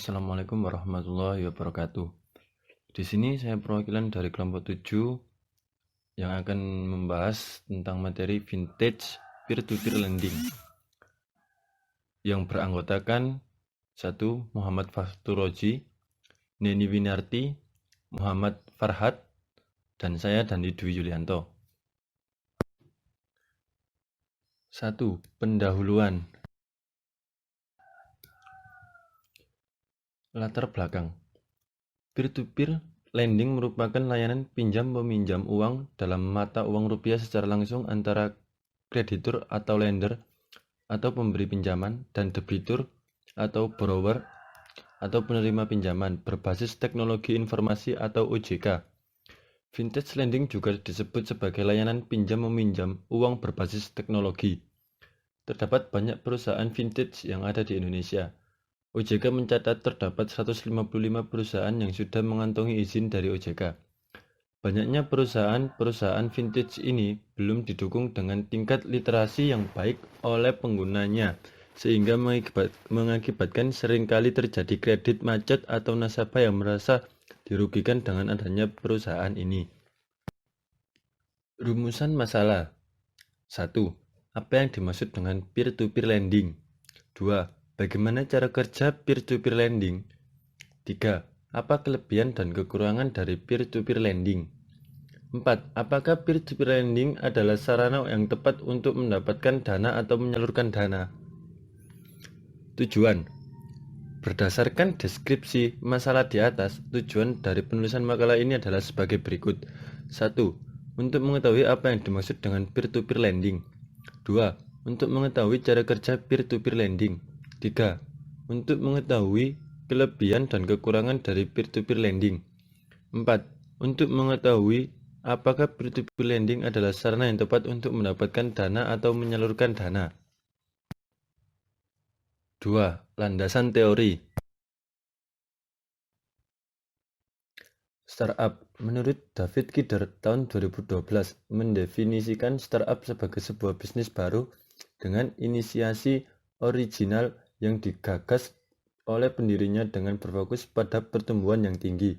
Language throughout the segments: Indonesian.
Assalamualaikum warahmatullahi wabarakatuh. Di sini saya perwakilan dari kelompok 7 yang akan membahas tentang materi vintage peer-to-peer lending yang beranggotakan 1. Muhammad Fasturoji, Neni Winarti, Muhammad Farhad, dan saya Dandi Dwi Yulianto. 1. Pendahuluan. Latar belakang. Peer-to-peer lending merupakan layanan pinjam-meminjam uang dalam mata uang rupiah secara langsung antara kreditur atau lender atau pemberi pinjaman dan debitur atau borrower atau penerima pinjaman berbasis teknologi informasi atau OJK. Vintage lending juga disebut sebagai layanan pinjam-meminjam uang berbasis teknologi. Terdapat banyak perusahaan vintage yang ada di Indonesia. OJK mencatat terdapat 155 perusahaan yang sudah mengantongi izin dari OJK. Banyaknya perusahaan vintage ini belum didukung dengan tingkat literasi yang baik oleh penggunanya, sehingga mengakibatkan seringkali terjadi kredit macet atau nasabah yang merasa dirugikan dengan adanya perusahaan ini. Rumusan masalah. 1. Apa yang dimaksud dengan peer-to-peer lending? 2. Bagaimana cara kerja peer-to-peer lending? 3. Apa kelebihan dan kekurangan dari peer-to-peer lending? 4. Apakah peer-to-peer lending adalah sarana yang tepat untuk mendapatkan dana atau menyalurkan dana? Tujuan. Berdasarkan deskripsi masalah di atas, tujuan dari penulisan makalah ini adalah sebagai berikut. 1. Untuk mengetahui apa yang dimaksud dengan peer-to-peer lending. 2. Untuk mengetahui cara kerja peer-to-peer lending. 3. Untuk mengetahui kelebihan dan kekurangan dari peer-to-peer lending. 4. Untuk mengetahui apakah peer-to-peer lending adalah sarana yang tepat untuk mendapatkan dana atau menyalurkan dana. 2. Landasan teori. Startup. Menurut David Kidder tahun 2012 mendefinisikan startup sebagai sebuah bisnis baru dengan inisiasi original yang digagas oleh pendirinya dengan berfokus pada pertumbuhan yang tinggi,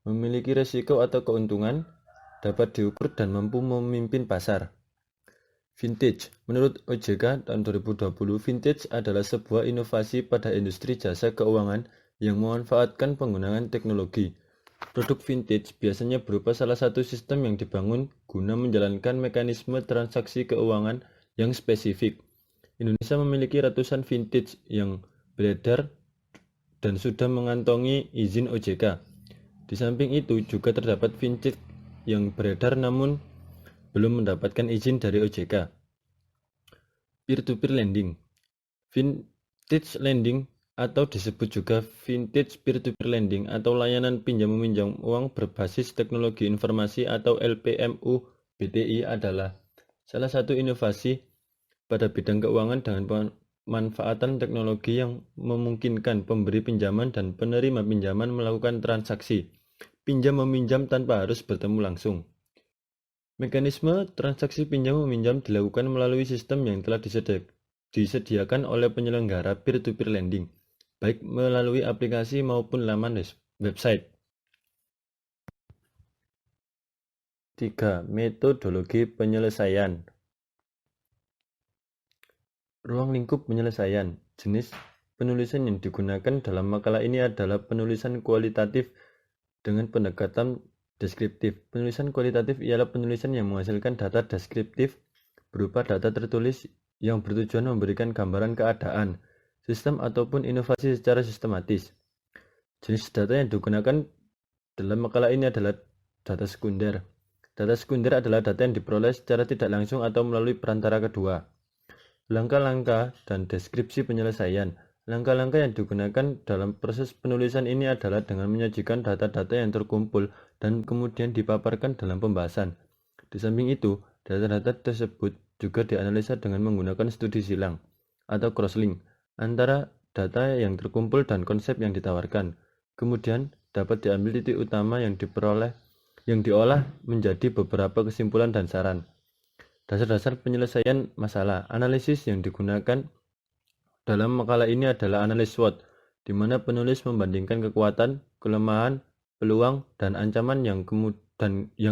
memiliki resiko atau keuntungan, dapat diukur dan mampu memimpin pasar. Vintage. Menurut OJK tahun 2020, vintage adalah sebuah inovasi pada industri jasa keuangan yang memanfaatkan penggunaan teknologi. Produk vintage biasanya berupa salah satu sistem yang dibangun guna menjalankan mekanisme transaksi keuangan yang spesifik. Indonesia memiliki ratusan vintage yang beredar dan sudah mengantongi izin OJK. Di samping itu juga terdapat vintage yang beredar namun belum mendapatkan izin dari OJK. Peer-to-peer lending. Vintage lending atau disebut juga vintage peer-to-peer lending atau layanan pinjam-meminjam uang berbasis teknologi informasi atau LPMU BTI adalah salah satu inovasi pada bidang keuangan dengan pemanfaatan teknologi yang memungkinkan pemberi pinjaman dan penerima pinjaman melakukan transaksi pinjam-meminjam tanpa harus bertemu langsung. Mekanisme transaksi pinjam-meminjam dilakukan melalui sistem yang telah disediakan oleh penyelenggara peer-to-peer lending, baik melalui aplikasi maupun laman website. 3. Metodologi penyelesaian. Ruang lingkup penyelesaian. Jenis penulisan yang digunakan dalam makalah ini adalah penulisan kualitatif dengan pendekatan deskriptif. Penulisan kualitatif ialah penulisan yang menghasilkan data deskriptif berupa data tertulis yang bertujuan memberikan gambaran keadaan, sistem ataupun inovasi secara sistematis. Jenis data yang digunakan dalam makalah ini adalah data sekunder. Data sekunder adalah data yang diperoleh secara tidak langsung atau melalui perantara kedua. Langkah-langkah dan deskripsi penyelesaian. Langkah-langkah yang digunakan dalam proses penulisan ini adalah dengan menyajikan data-data yang terkumpul dan kemudian dipaparkan dalam pembahasan. Di samping itu, data-data tersebut juga dianalisa dengan menggunakan studi silang atau crosslink antara data yang terkumpul dan konsep yang ditawarkan. Kemudian dapat diambil titik utama yang diolah menjadi beberapa kesimpulan dan saran. Dasar-dasar penyelesaian masalah. Analisis yang digunakan dalam makalah ini adalah analisis SWOT, di mana penulis membandingkan kekuatan, kelemahan, peluang, dan ancaman yang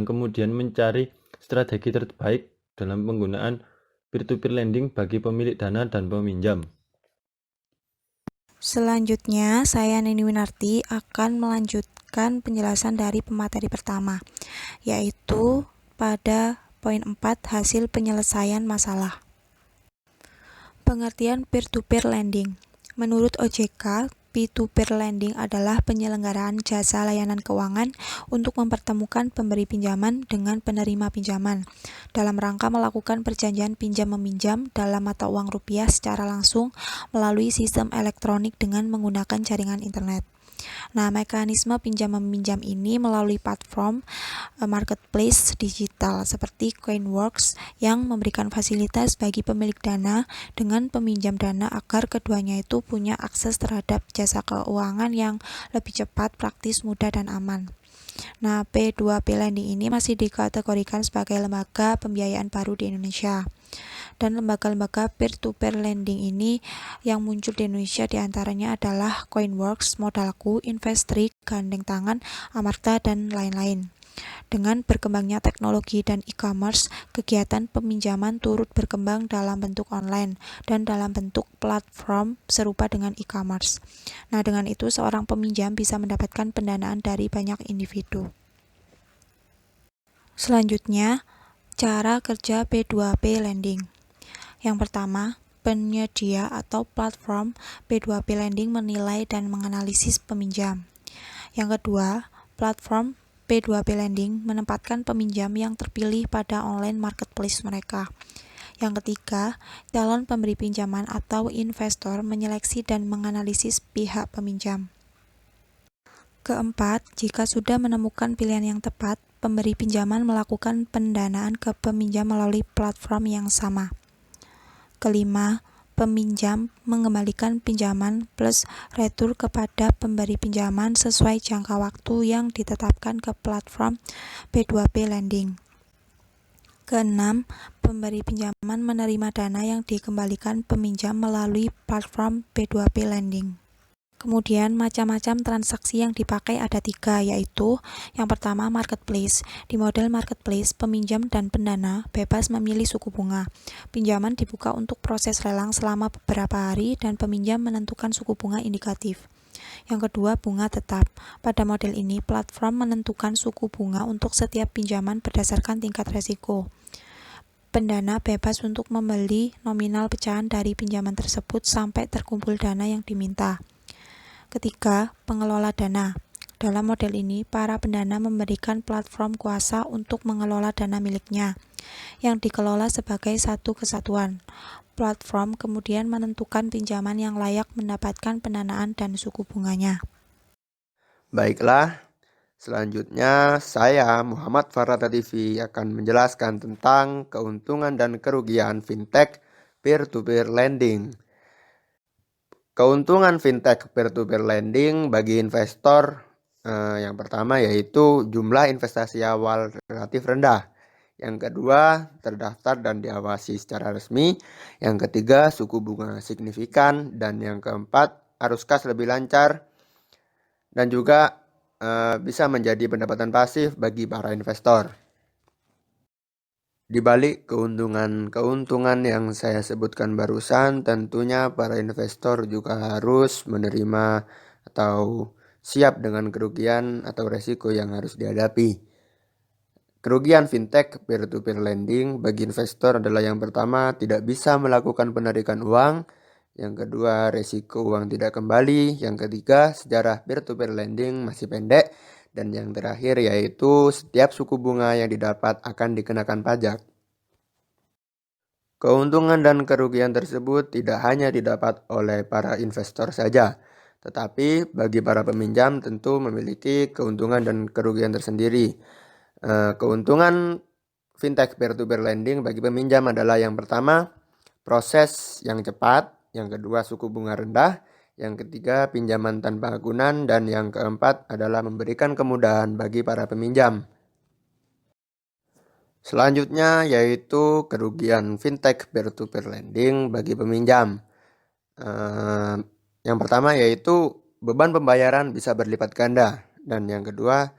kemudian mencari strategi terbaik dalam penggunaan peer-to-peer lending bagi pemilik dana dan peminjam. Selanjutnya, saya Nini Winarti akan melanjutkan penjelasan dari pemateri pertama, yaitu pada poin 4 hasil penyelesaian masalah. Pengertian peer-to-peer lending. Menurut OJK, peer-to-peer lending adalah penyelenggaraan jasa layanan keuangan untuk mempertemukan pemberi pinjaman dengan penerima pinjaman dalam rangka melakukan perjanjian pinjam-meminjam dalam mata uang rupiah secara langsung melalui sistem elektronik dengan menggunakan jaringan internet. Nah, mekanisme pinjam-meminjam ini melalui platform marketplace digital seperti Coinworks yang memberikan fasilitas bagi pemilik dana dengan peminjam dana agar keduanya itu punya akses terhadap jasa keuangan yang lebih cepat, praktis, mudah, dan aman. Nah, P2P Lending ini masih dikategorikan sebagai lembaga pembiayaan baru di Indonesia. Dan lembaga-lembaga peer-to-peer lending ini yang muncul di Indonesia diantaranya adalah Coinworks, Modalku, Investrik, Gandeng Tangan, Amarta, dan lain-lain. Dengan berkembangnya teknologi dan e-commerce, kegiatan peminjaman turut berkembang dalam bentuk online dan dalam bentuk platform serupa dengan e-commerce. Nah, dengan itu seorang peminjam bisa mendapatkan pendanaan dari banyak individu. Selanjutnya, cara kerja P2P Lending. Yang pertama, penyedia atau platform P2P Lending menilai dan menganalisis peminjam. Yang kedua, platform P2P Lending menempatkan peminjam yang terpilih pada online marketplace mereka. Yang ketiga, calon pemberi pinjaman atau investor menyeleksi dan menganalisis pihak peminjam. Keempat, jika sudah menemukan pilihan yang tepat, pemberi pinjaman melakukan pendanaan ke peminjam melalui platform yang sama. Kelima, peminjam mengembalikan pinjaman plus retur kepada pemberi pinjaman sesuai jangka waktu yang ditetapkan ke platform P2P Lending. Keenam, pemberi pinjaman menerima dana yang dikembalikan peminjam melalui platform P2P Lending. Kemudian macam-macam transaksi yang dipakai ada 3, yaitu yang pertama marketplace. Di model marketplace, peminjam dan pendana bebas memilih suku bunga. Pinjaman dibuka untuk proses lelang selama beberapa hari dan peminjam menentukan suku bunga indikatif. Yang kedua, bunga tetap. Pada model ini, platform menentukan suku bunga untuk setiap pinjaman berdasarkan tingkat resiko. Pendana bebas untuk membeli nominal pecahan dari pinjaman tersebut sampai terkumpul dana yang diminta. Ketiga, pengelola dana. Dalam model ini, para pendana memberikan platform kuasa untuk mengelola dana miliknya, yang dikelola sebagai satu kesatuan. Platform kemudian menentukan pinjaman yang layak mendapatkan pendanaan dan suku bunganya. Baiklah, selanjutnya saya Muhammad Farata TV akan menjelaskan tentang keuntungan dan kerugian fintech peer-to-peer lending. Keuntungan fintech peer-to-peer lending bagi investor yang pertama yaitu jumlah investasi awal relatif rendah. Yang kedua, terdaftar dan diawasi secara resmi. Yang ketiga, suku bunga signifikan. Dan yang keempat, arus kas lebih lancar. Dan juga bisa menjadi pendapatan pasif bagi para investor. Di balik keuntungan yang saya sebutkan barusan, tentunya para investor juga harus menerima atau siap dengan kerugian atau resiko yang harus dihadapi. Kerugian fintech peer-to-peer lending bagi investor adalah yang pertama, tidak bisa melakukan penarikan uang. Yang kedua, resiko uang tidak kembali. Yang ketiga, sejarah peer-to-peer lending masih pendek. Dan yang terakhir yaitu setiap suku bunga yang didapat akan dikenakan pajak. Keuntungan dan kerugian tersebut tidak hanya didapat oleh para investor saja, tetapi bagi para peminjam tentu memiliki keuntungan dan kerugian tersendiri. Keuntungan fintech peer-to-peer lending bagi peminjam adalah yang pertama, proses yang cepat, yang kedua suku bunga rendah, yang ketiga pinjaman tanpa agunan, dan yang keempat adalah memberikan kemudahan bagi para peminjam. Selanjutnya yaitu kerugian fintech peer-to-peer lending bagi peminjam. Yang pertama yaitu beban pembayaran bisa berlipat ganda. Dan yang kedua,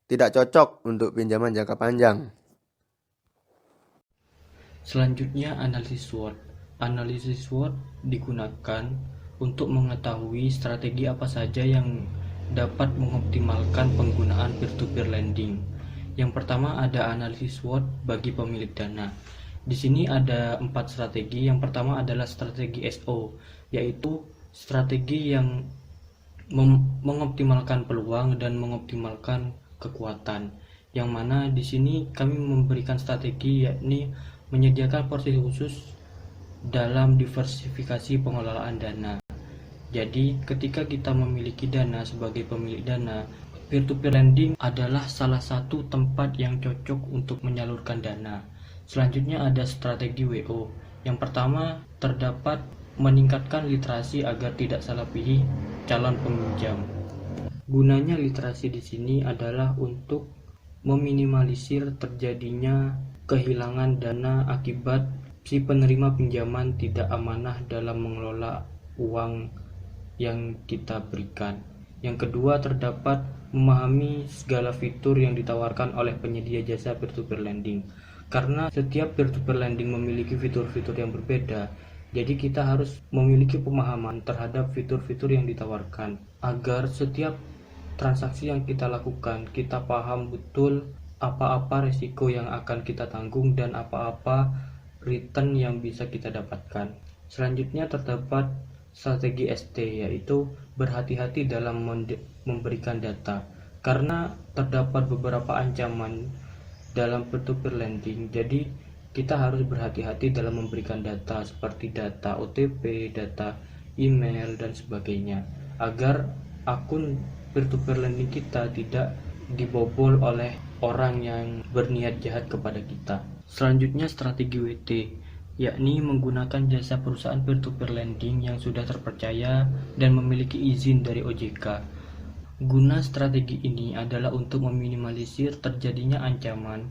tidak cocok untuk pinjaman jangka panjang. Selanjutnya, analisis SWOT. Analisis SWOT digunakan untuk mengetahui strategi apa saja yang dapat mengoptimalkan penggunaan peer-to-peer lending. Yang pertama ada analisis SWOT bagi pemilik dana. Di sini ada 4 strategi. Yang pertama adalah strategi SO, yaitu strategi yang mengoptimalkan peluang dan mengoptimalkan kekuatan. Yang mana di sini kami memberikan strategi yakni menyediakan porsi khusus dalam diversifikasi pengelolaan dana. Jadi ketika kita memiliki dana sebagai pemilik dana, peer-to-peer lending adalah salah satu tempat yang cocok untuk menyalurkan dana. Selanjutnya ada strategi WO. Yang pertama terdapat meningkatkan literasi agar tidak salah pilih calon peminjam. Gunanya literasi di sini adalah untuk meminimalisir terjadinya kehilangan dana akibat si penerima pinjaman tidak amanah dalam mengelola uang yang kita berikan. Yang kedua terdapat memahami segala fitur yang ditawarkan oleh penyedia jasa peer-to-peer lending. Karena setiap peer-to-peer lending memiliki fitur-fitur yang berbeda, jadi kita harus memiliki pemahaman terhadap fitur-fitur yang ditawarkan agar setiap transaksi yang kita lakukan kita paham betul apa-apa resiko yang akan kita tanggung dan apa-apa return yang bisa kita dapatkan. Selanjutnya terdapat strategi ST, yaitu berhati-hati dalam memberikan data karena terdapat beberapa ancaman dalam peer-to-peer lending. Jadi kita harus berhati-hati dalam memberikan data seperti data OTP, data email dan sebagainya agar akun peer-to-peer lending kita tidak dibobol oleh orang yang berniat jahat kepada kita. Selanjutnya strategi WT, yakni menggunakan jasa perusahaan peer-to-peer lending yang sudah terpercaya dan memiliki izin dari OJK. Guna strategi ini adalah untuk meminimalisir terjadinya ancaman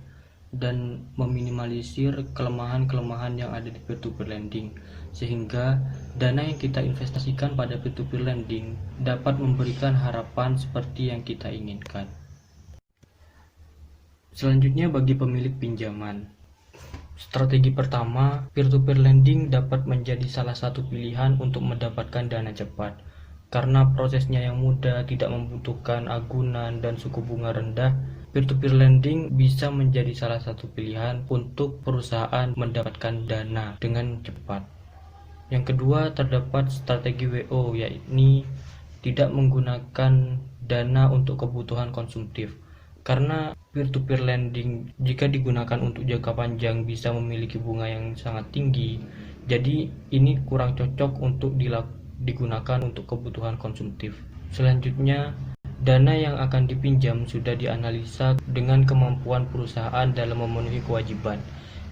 dan meminimalisir kelemahan-kelemahan yang ada di peer-to-peer lending, sehingga dana yang kita investasikan pada peer-to-peer lending dapat memberikan harapan seperti yang kita inginkan. Selanjutnya bagi pemilik pinjaman. Strategi pertama, peer-to-peer lending dapat menjadi salah satu pilihan untuk mendapatkan dana cepat. Karena prosesnya yang mudah, tidak membutuhkan agunan dan suku bunga rendah, peer-to-peer lending bisa menjadi salah satu pilihan untuk perusahaan mendapatkan dana dengan cepat. Yang kedua, terdapat strategi WO, yakni tidak menggunakan dana untuk kebutuhan konsumtif. Karena peer-to-peer lending jika digunakan untuk jangka panjang bisa memiliki bunga yang sangat tinggi, jadi ini kurang cocok untuk digunakan untuk kebutuhan konsumtif. Selanjutnya, dana yang akan dipinjam sudah dianalisa dengan kemampuan perusahaan dalam memenuhi kewajiban.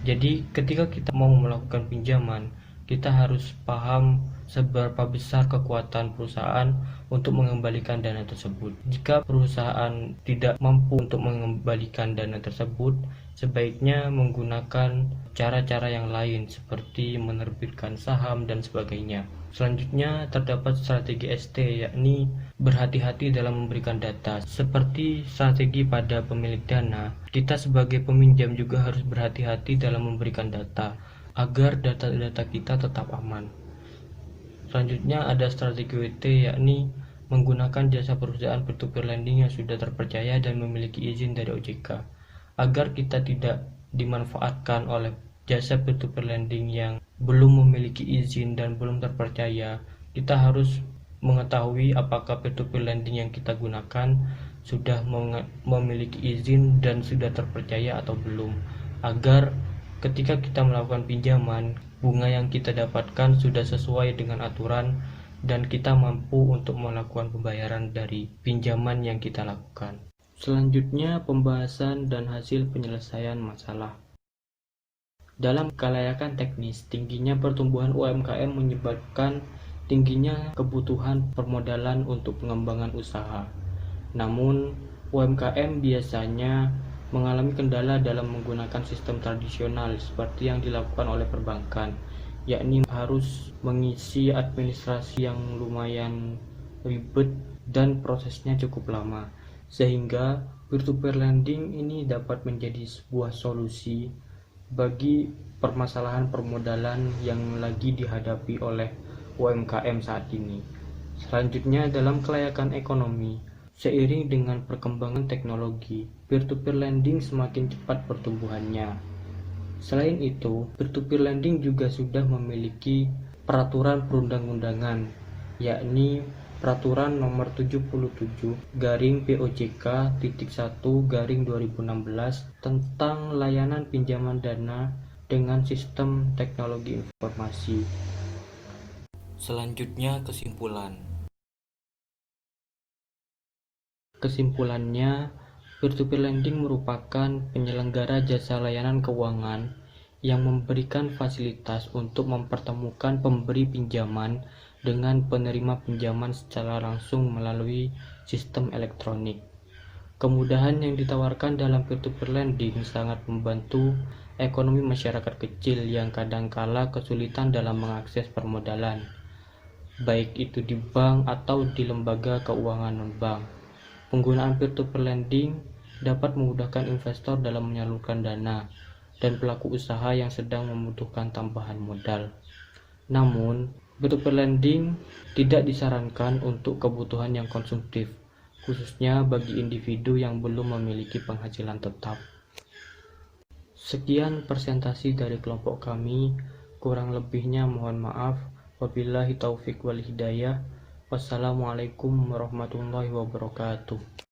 Jadi ketika kita mau melakukan pinjaman, kita harus paham seberapa besar kekuatan perusahaan untuk mengembalikan dana tersebut. Jika perusahaan tidak mampu untuk mengembalikan dana tersebut, sebaiknya menggunakan cara-cara yang lain seperti menerbitkan saham dan sebagainya. Selanjutnya terdapat strategi ST, yakni berhati-hati dalam memberikan data. Seperti strategi pada pemilik dana, kita sebagai peminjam juga harus berhati-hati dalam memberikan data agar data-data kita tetap aman. Selanjutnya ada strategi WT, yakni menggunakan jasa perusahaan peer-to-peer lending yang sudah terpercaya dan memiliki izin dari OJK. Agar kita tidak dimanfaatkan oleh jasa peer-to-peer lending yang belum memiliki izin dan belum terpercaya, kita harus mengetahui apakah peer-to-peer lending yang kita gunakan sudah memiliki izin dan sudah terpercaya atau belum, agar ketika kita melakukan pinjaman, bunga yang kita dapatkan sudah sesuai dengan aturan dan kita mampu untuk melakukan pembayaran dari pinjaman yang kita lakukan. Selanjutnya, pembahasan dan hasil penyelesaian masalah. Dalam kelayakan teknis, tingginya pertumbuhan UMKM menyebabkan tingginya kebutuhan permodalan untuk pengembangan usaha. Namun, UMKM biasanya mengalami kendala dalam menggunakan sistem tradisional seperti yang dilakukan oleh perbankan, yakni harus mengisi administrasi yang lumayan ribet, dan prosesnya cukup lama. Sehingga peer-to-peer lending ini dapat menjadi sebuah solusi bagi permasalahan permodalan yang lagi dihadapi oleh UMKM saat ini. Selanjutnya, dalam kelayakan ekonomi, seiring dengan perkembangan teknologi, peer-to-peer lending semakin cepat pertumbuhannya. Selain itu, peer-to-peer lending juga sudah memiliki peraturan perundang-undangan, yakni Peraturan Nomor 77/POJK.1/2016 tentang layanan pinjaman dana dengan sistem teknologi informasi. Selanjutnya, kesimpulannya, peer-to-peer lending merupakan penyelenggara jasa layanan keuangan yang memberikan fasilitas untuk mempertemukan pemberi pinjaman dengan penerima pinjaman secara langsung melalui sistem elektronik. Kemudahan yang ditawarkan dalam peer-to-peer lending sangat membantu ekonomi masyarakat kecil yang kadangkala kesulitan dalam mengakses permodalan, baik itu di bank atau di lembaga keuangan non-bank. Penggunaan peer-to-peer lending dapat memudahkan investor dalam menyalurkan dana dan pelaku usaha yang sedang membutuhkan tambahan modal. Namun, peer-to-peer lending tidak disarankan untuk kebutuhan yang konsumtif, khususnya bagi individu yang belum memiliki penghasilan tetap. Sekian presentasi dari kelompok kami, kurang lebihnya mohon maaf. Wabillahi taufik wal hidayah. Wassalamualaikum warahmatullahi wabarakatuh.